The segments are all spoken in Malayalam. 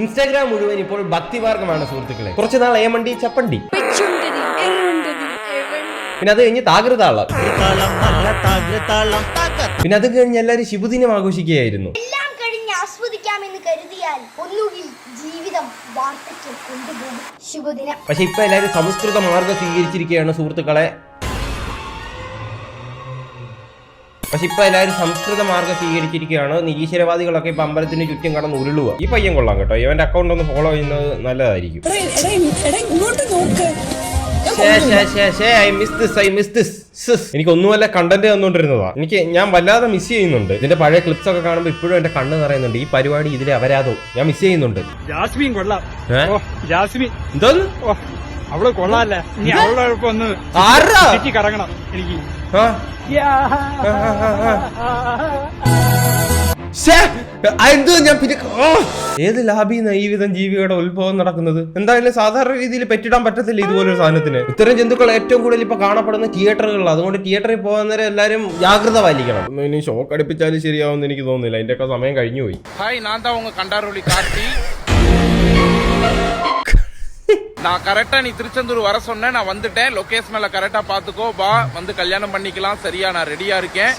ഇൻസ്റ്റാഗ്രാം മുഴുവൻ ഇപ്പോൾ ഭക്തിമാർഗമാണ് സുഹൃത്തുക്കളെ. കുറച്ച് നാൾ ഏമണ്ടി ചപ്പണ്ടി, പിന്നെ അത് കഴിഞ്ഞ് താകൃതാളം, പിന്നെ അത് കഴിഞ്ഞ് എല്ലാവരും ശുഭദിനം ആഘോഷിക്കുകയായിരുന്നു. എല്ലാം കഴിഞ്ഞ് ആസ്വദിക്കാമെന്ന് കരുതിയാൽ ഒന്നുകിൽ ജീവിതം വാർദ്ധക്യം കൊണ്ടുപോകും. ശുഭദിനം. പക്ഷെ ഇപ്പൊ എല്ലാവരും സംസ്കൃത മാർഗം സ്വീകരിച്ചിരിക്കുകയാണ് സുഹൃത്തുക്കളെ. നിരീശ്വരവാദികളൊക്കെ ഇപ്പൊ അമ്പലത്തിന് ചുറ്റും കടന്ന് ഉരുളുക. ഈ പയ്യൻ കൊള്ളാം കേട്ടോ, ഇവന്റെ അക്കൗണ്ട് ഒന്ന് ഫോളോ ചെയ്യുന്നത് നല്ലതായിരിക്കും. എനിക്കൊന്നുമല്ല കണ്ടന്റ് തന്നോണ്ടിരുന്നതാ. ഞാൻ വല്ലാതെ മിസ് ചെയ്യുന്നുണ്ട്. ഇതിന്റെ പഴയ ക്ലിപ്സ് ഒക്കെ കാണുമ്പോ ഇപ്പോഴും എന്റെ കണ്ണ് നിറയുന്നുണ്ട്. ഈ പരിപാടി ഇതിലെ അവരാതോ ഞാൻ മിസ് ചെയ്യുന്നുണ്ട്. ജാസ്മിൻ കൊള്ളാം. ജാസ്മിൻ എന്തോന്ന് അവള് കൊള്ളാല്ലേ? നീ അവളുടെ ഒന്ന് കറങ്ങണം എനിക്ക്. ഏത് ലാബിന്ന് ഈ വിധം ജീവികളുടെ ഉത്ഭവം നടക്കുന്നത്? എന്തായാലും സാധാരണ രീതിയിൽ പെറ്റിടാൻ പറ്റത്തില്ല ഇതുപോലൊരു സാധനത്തിന്. ഇത്തരം ജന്തുക്കൾ ഏറ്റവും കൂടുതൽ ഇപ്പൊ കാണപ്പെടുന്ന തിയേറ്ററുകളിൽ. അതുകൊണ്ട് തിയേറ്ററിൽ പോകാൻ നേരം എല്ലാരും ജാഗ്രത പാലിക്കണം. ഇനി ഷോക്ക് അടിപ്പിച്ചാലും ശരിയാവുമെന്ന് എനിക്ക് തോന്നുന്നില്ല. അതിന്റെ ഒക്കെ സമയം കഴിഞ്ഞു പോയി. ഹായ്, ഞാൻ தான் உங்க கண்டாரோலி கார்த்தி. நான் கரெக்டா நீ திருச்செந்தூர் வர சொன்னேன், நான் வந்துட்டேன். லொகேஷன் எல்லாம் கரெக்டா பாத்துக்கோ, வா வந்து கல்யாணம் பண்ணிக்கலாம். சரியா, நான் ரெடியா இருக்கேன்.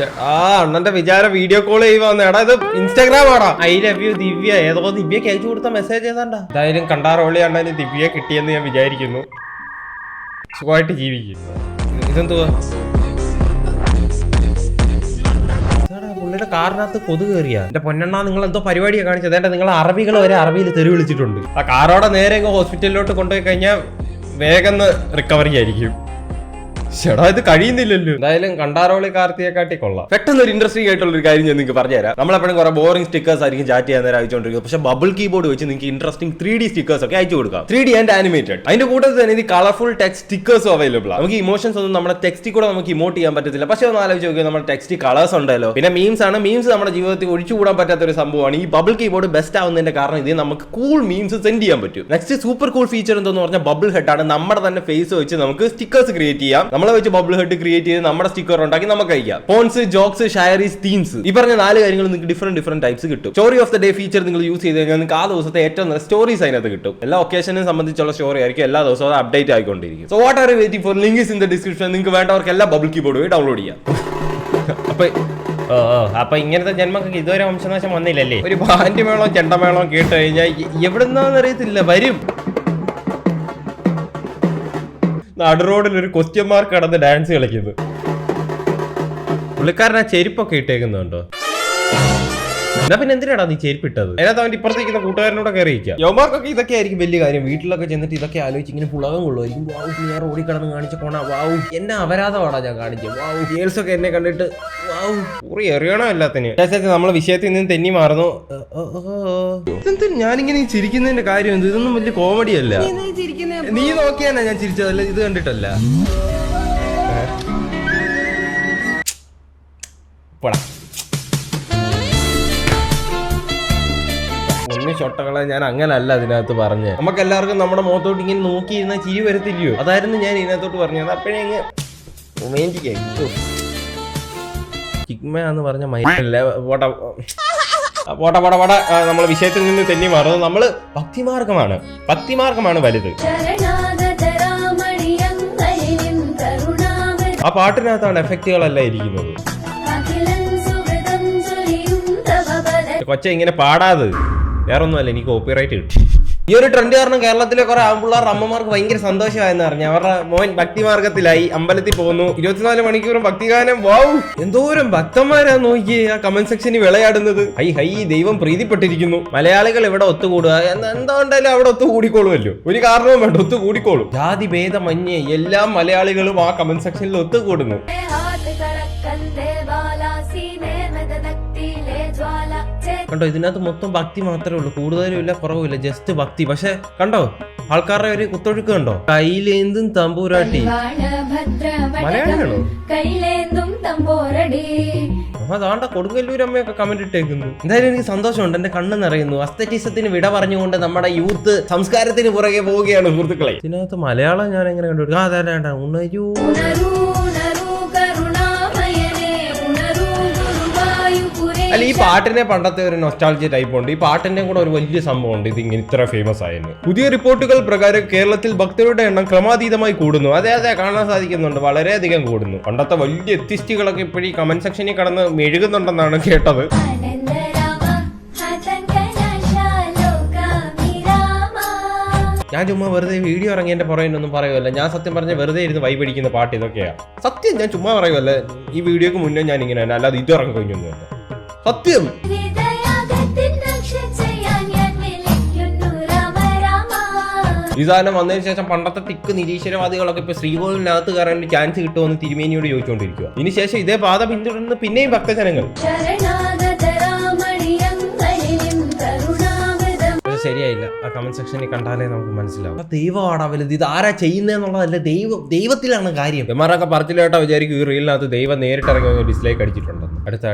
അണ്ണന്റെ വിചാരം വീഡിയോ കോൾ ചെയ്യുവാന്ന്. എടാ ഇത് ഇൻസ്റ്റാഗ്രാം ആടാ. ഐ ലവ് യു ദിവ്യ. ഏതോ ദിവ്യക്ക് അയച്ചു കൊടുത്ത മെസ്സേജ് ഏതാണ്ടാ. എന്തായാലും കണ്ടാറോളി അണ്ണന് ദിവ്യ കിട്ടിയെന്ന് ഞാൻ വിചാരിക്കുന്നു. സുഖമായിട്ട് ജീവിക്കും. ഇതെന്തുവാ പുള്ളിയുടെ കാറിനകത്ത് കൊതു കയറിയ? എന്റെ പൊന്നെണ്ണ, നിങ്ങൾ എന്തോ പരിപാടിയാ കാണിച്ചത്. ഏട്ടാ നിങ്ങൾ അറബികൾ വരെ അറബിയിൽ തെറി വിളിച്ചിട്ടുണ്ട്. ആ കാറോടെ നേരെ ഹോസ്പിറ്റലിലോട്ട് കൊണ്ടുപോയി കഴിഞ്ഞാൽ വേഗം റിക്കവറി ആയിരിക്കും. ചേടാ ഇത് കഴിയുന്നില്ലല്ലോ. എന്തായാലും കണ്ടാറോളി കാർത്തിയെക്കാട്ടി കൊള്ളാം. പെട്ടെന്ന് ഒരു ഇൻട്രസ്റ്റിംഗ് ആയിട്ടുള്ള ഒരു കാര്യം ഞാൻ നിങ്ങൾക്ക് പറഞ്ഞുതരാം. നമ്മളെപ്പോഴും കുറെ ബോറിംഗ് സ്റ്റിക്കേഴ്സ് ആയിരിക്കും ചാറ്റ് ചെയ്യാൻ നേരം അയച്ചുകൊണ്ടിരിക്കുന്നത്. പക്ഷെ ബബിൾ കീബോർഡ് വെച്ച് നിങ്ങൾക്ക് ഇൻട്രസ്റ്റിംഗ് 3D സ്റ്റിക്കേഴ്സ് ഒക്കെ അയച്ചു കൊടുക്കാം. 3D and animated. അതിന്റെ കൂട്ടത്തിൽ തന്നെ ഇത് കളർഫുൾ ടെക്സ്റ്റ് സ്റ്റിക്കേഴ്സും അവൈലബിൾ ആണ്. നമുക്ക് ഇമോഷൻസ് ഒന്നും നമ്മുടെ ടെക്സ്റ്റിൽ കൂടെ നമുക്ക് ഇമോട്ട് ചെയ്യാൻ പറ്റത്തില്ല. പക്ഷെ ഒന്ന് ആലോചിച്ച് നോക്കിയാൽ നമ്മുടെ ടെക്സ്റ്റ് കളേഴ്സ് ഉണ്ടല്ലോ. പിന്നെ മീംസ് ആണ്. മീംസ് നമ്മുടെ ജീവിതത്തിൽ ഒഴിച്ചുകൂടാൻ പറ്റാത്ത ഒരു സംഭവമാണ്. ഈ ബബിൾ കീബോർഡ് ബെസ്റ്റ് ആവുന്നതിന്റെ കാരണം ഇത് നമുക്ക് കൂൾ മീംസ് സെൻഡ് ചെയ്യാൻ പറ്റും. നെക്സ്റ്റ് സൂപ്പർ കൂൾ ഫീച്ചർ എന്തോന്ന് പറഞ്ഞാൽ ബബിൾ ഹെഡ് ആണ്. നമ്മുടെ തന്നെ ഫേസ് വെച്ച് നമുക്ക് സ്റ്റിക്കേഴ്സ് ക്രിയേറ്റ് ചെയ്യാം. നമ്മളെ വെച്ച് ബബിൾ ഹെഡ് ക്രിയേറ്റ് ചെയ്ത് നമ്മുടെ സ്റ്റിക്കർ ഉണ്ടാക്കി നമുക്ക് അയക്കാം. ഫോൺസ്, ജോക്സ്, ഷയറീസ്, തീംസ്, ഈ പറഞ്ഞ 4 കാര്യങ്ങൾ നിങ്ങൾക്ക് ഡിഫറെന്റ് ടൈപ്സ് കിട്ടും. Story of the day feature നിങ്ങൾ യൂസ് ചെയ്ത് കഴിഞ്ഞാൽ നിങ്ങൾക്ക് ആ ദിവസത്തെ ഏറ്റവും നല്ല സ്റ്റോറീസ് അതിനകത്ത് കിട്ടും. എല്ലാ ഒക്കേഷനെ സംബന്ധിച്ചുള്ള സ്റ്റോറി ആയിരിക്കും. എല്ലാ ദിവസവും അത് അപ്ഡേറ്റ് ആയിക്കൊണ്ടിരിക്കും. So what are you waiting for? Link is in the description. നിങ്ങൾക്ക് വേണ്ടവർക്ക് എല്ലാ ബബിൾ കീബോർഡ് പോയി ഡൗൺലോഡ് ചെയ്യാം. അപ്പൊ ഇങ്ങനത്തെ ജന്മങ്ങൾക്ക് ഇതുവരെ വംശനാശം വന്നില്ലല്ലേ? ഒരു ബാൻഡ് മേളോ ചെണ്ടമേളോ കേട്ട് കഴിഞ്ഞാൽ എവിടുന്നാന്ന് അറിയത്തില്ല വരും. നാട് റോഡിൽ ഒരു ക്വസ്റ്റ്യൻ മാർക്ക് കടന്ന് ഡാൻസ് കളിക്കുന്നത്. പുള്ളിക്കാരൻ ആ ചെരുപ്പൊക്കെ ഇട്ടേക്കുന്നുണ്ടോ? എന്നാ പിന്നെ എന്തിനാടാ നീ ചെരുപ്പിട്ടത്? അതിനകത്ത് അവന്റെ ഇപ്പുറത്തേക്കുന്ന കൂട്ടുകാരനോടെ കയറിയിരിക്കാം. യവമാർക്കൊക്കെ ഇതൊക്കെ ആയിരിക്കും വലിയ കാര്യം. വീട്ടിലൊക്കെ ചെന്നിട്ട് ഇതൊക്കെ ആലോചിച്ച് ഇങ്ങനെ പുളകം കൊള്ളുമായിരിക്കും. വാവ്, ഞാൻ റോഡിൽ കിടന്ന് കാണിച്ച കോണ. വാവ്, എന്നെ അപരാധമാടാ ഞാൻ കാണിച്ചത്. വാവ്, ഗേൾസ് ഒക്കെ എന്നെ കണ്ടിട്ട് വാവ് കുറി എറിയണോ എല്ലാത്തിനും. നമ്മളെ വിഷയത്തിൽ നിന്ന് തെന്നി മാറുന്നു. ഞാനിങ്ങനെ ചിരിക്കുന്നതിന്റെ കാര്യം എന്ത്? ഇതൊന്നും വലിയ കോമഡി അല്ല. നീ നോക്കിയാനാ ഞാൻ ചിരിച്ചതല്ല, ഇത് കണ്ടിട്ടല്ല. ഷൊട്ടകളെ ഞാൻ അങ്ങനല്ല അതിനകത്ത് പറഞ്ഞ്. നമുക്ക് എല്ലാവർക്കും നമ്മുടെ മുഖത്തോട്ട് ഇങ്ങനെ നോക്കിയിരുന്ന ചിരി വരത്തില്ലയോ? അതായിരുന്നു ഞാൻ ഇതിനകത്തോട്ട് പറഞ്ഞത്. അപ്പോഴേ റൊമാൻറ്റിക് ആയി. ചിഗ്മയാന്ന് പറഞ്ഞ മൈനല്ലേ. നമ്മളെ വിഷയത്തിൽ നിന്ന് തെന്നി മാറുന്നത്. നമ്മള് ഭക്തിമാർഗമാണ് വലുത്. ആ പാട്ടിനകത്താണ് എഫക്റ്റുകളല്ല ഇരിക്കുന്നത്. കൊച്ച ഇങ്ങനെ പാടാതെ വേറൊന്നുമല്ല, എനിക്ക് കോപ്പിറൈറ്റ് കിട്ടി. ഈ ഒരു ട്രെൻഡ് കാരണം കേരളത്തിലെ കുറെ ആൺപിള്ളേർ അമ്മമാർക്ക് ഭയങ്കര സന്തോഷമായെന്ന് പറഞ്ഞു. അവരുടെ മോൻ ഭക്തിമാർഗത്തിലായി, അമ്പലത്തിൽ പോകുന്നു, 24 മണിക്കൂറും ഭക്തിഗാനം. വാവ്, എന്തോരം ഭക്തന്മാരാ നോക്കിയേ ആ കമന്റ് സെക്ഷനിൽ വിളയാടുന്നത്. ഹൈ ദൈവം പ്രീതിപ്പെട്ടിരിക്കുന്നു. മലയാളികൾ ഇവിടെ ഒത്തുകൂടുക. എന്തുകൊണ്ടായാലും അവിടെ ഒത്തുകൂടിക്കോളുമല്ലോ. ഒരു കാരണവും വേണ്ട, ഒത്തുകൂടിക്കോളും. ജാതി ഭേദമന്യേ എല്ലാ മലയാളികളും ആ കമന്റ് സെക്ഷനിൽ ഒത്തുകൂടുന്നു. കണ്ടോ, ഇതിനകത്ത് മൊത്തം ഭക്തി മാത്രമേ ഉള്ളൂ. കൂടുതലും ഇല്ല, കുറവുമില്ല, ജസ്റ്റ് ഭക്തി. പക്ഷെ കണ്ടോ ആൾക്കാരുടെ ഒരു കുത്തൊഴുക്ക് കണ്ടോ? കയ്യിലേന്തും തമ്പൂരാട്ടി. മലയാളിയാണോ? അതാണ്ട കൊടുങ്ങല്ലൂരമ്മയൊക്കെ കമന്റ് ഇട്ടേക്കുന്നു. എന്തായാലും എനിക്ക് സന്തോഷമുണ്ട്, എന്റെ കണ്ണ് നിറയുന്നു. അസ്തറ്റിസത്തിന് വിട പറഞ്ഞുകൊണ്ട് നമ്മുടെ യൂത്ത് സംസ്കാരത്തിന് പുറകെ പോവുകയാണ് സുഹൃത്തുക്കളെ. ഇതിനകത്ത് മലയാളം ഞാൻ എങ്ങനെ കണ്ടു? അതാ ഉണരൂ. അല്ല ഈ പാട്ടിനെ പണ്ടത്തെ ഒരു നൊസ്റ്റാൾജിയ ടൈപ്പ് ഉണ്ട്. ഈ പാട്ടിന്റെ കൂടെ ഒരു വലിയ സംഭവം ഉണ്ട് ഇത് ഇങ്ങനെ ഇത്ര ഫേമസ് ആയിരുന്നു. പുതിയ റിപ്പോർട്ടുകൾ പ്രകാരം കേരളത്തിൽ ഭക്തരുടെ എണ്ണം ക്രമാതീതമായി കൂടുന്നു. അതെ കാണാൻ സാധിക്കുന്നുണ്ട്, വളരെയധികം കൂടുന്നു. പണ്ടത്തെ വലിയ എത്തിസ്റ്റുകളൊക്കെ ഇപ്പോഴും ഈ കമന്റ് സെക്ഷനിൽ കടന്ന് മെഴുകുന്നുണ്ടെന്നാണ് കേട്ടത്. ഞാൻ ചുമ്മാ വെറുതെ വീഡിയോ ഇറങ്ങി എന്റെ പുറകിനൊന്നും പറയുമല്ല. ഞാൻ സത്യം പറഞ്ഞ വെറുതെ ഇരുന്ന് വൈബടിക്കുന്ന പാട്ട് ഇതൊക്കെയാ. സത്യം ഞാൻ ചുമ്മാ പറയുമല്ല. ഈ വീഡിയോക്ക് മുന്നേ ഞാൻ ഇങ്ങനെ തന്നെ, അല്ലാതെ ഇത് ഇറങ്ങി കഴിഞ്ഞൊന്നുമല്ല. സത്യം. ഈ സാധനം വന്നതിന് ശേഷം പണ്ടത്തെ തിക്ക് നിരീശ്വരവാദികളൊക്കെ ഇപ്പൊ ശ്രീകോവിലിനകത്ത് കയറാൻ ചാൻസ് കിട്ടുമെന്ന് തിരുമേനിയോട് ചോദിച്ചുകൊണ്ടിരിക്കുക. ഇതിന് ശേഷം ഇതേ പാത പിന്തുടർന്ന് പിന്നെയും ഭക്തജനങ്ങൾ. ശരിയായില്ല. ആ കമന്റ് സെക്ഷനിൽ കണ്ടാലേ നമുക്ക് മനസ്സിലാവും. ദൈവമാടാ വലുത്, ഇത് ആരാ ചെയ്യുന്നതെന്നുള്ളതല്ല, ദൈവത്തിലാണ് കാര്യം. എമാരൊക്കെ പറച്ചിലേട്ടാ വിചാരിക്കും ഈ റീലിനകത്ത് ദൈവം നേരിട്ട് ഇറങ്ങി ഡിസ്ലൈക്ക് അടിച്ചിട്ടുണ്ടെന്ന്. അടുത്ത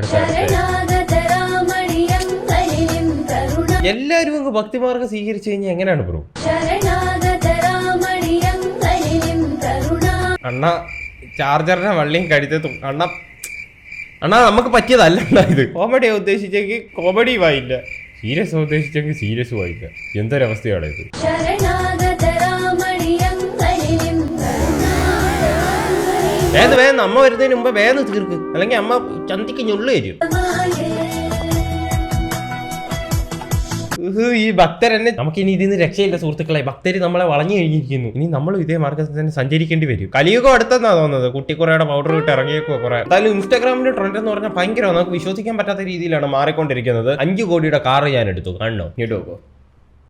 എല്ലാരും അങ്ങ് ഭക്തിമാർഗം സ്വീകരിച്ചു കഴിഞ്ഞാൽ എങ്ങനെയാണ് ബ്രോ? അണ്ണ ചാർജറിന്റെ വള്ളിയും കടിച്ചു. അണ്ണാ നമുക്ക് പറ്റിയതല്ല ഇത്. കോമഡിയാ ഉദ്ദേശിച്ചെങ്കിൽ കോമഡിയും ആയില്ല, സീരിയസ് ഉദ്ദേശിച്ചെങ്കിൽ സീരിയസും ആയില്ല. എന്തൊരവസ്ഥയാണ് ഇത്. വേഗം അമ്മ വരുന്നതിന് മുമ്പ് വേഗം തീർക്ക്, അല്ലെങ്കിൽ അമ്മ ചന്തിക്ക് ഞുള്ളു തരും. ഈ ഭക്തരെന്നെ നമുക്ക് ഇനി ഇതിന് രക്ഷയില്ല സുഹൃത്തുക്കളെ. ഭക്തര് നമ്മളെ വളഞ്ഞു കഴിഞ്ഞിരിക്കുന്നു. ഇനി നമ്മൾ ഇതേ മാർഗത്തിൽ തന്നെ സഞ്ചരിക്കേണ്ടി വരും. കലിയുഗം അടുത്തെന്നാ തോന്നുന്നത്. കുട്ടിക്കുറയുടെ പൗഡർ ഇട്ട് ഇറങ്ങിയേക്കോ കുറെ. എന്തായാലും ഇൻസ്റ്റാഗ്രാമിന്റെ ട്രെൻഡ് എന്ന് പറഞ്ഞാൽ ഭയങ്കര നമുക്ക് വിശ്വസിക്കാൻ പറ്റാത്ത രീതിയിലാണ് മാറിക്കൊണ്ടിരിക്കുന്നത്. 5 കോടിയുടെ കാർ ഞാൻ എടുത്തു. കാണണോ? ഇങ്ങോട്ട് നോക്കോ.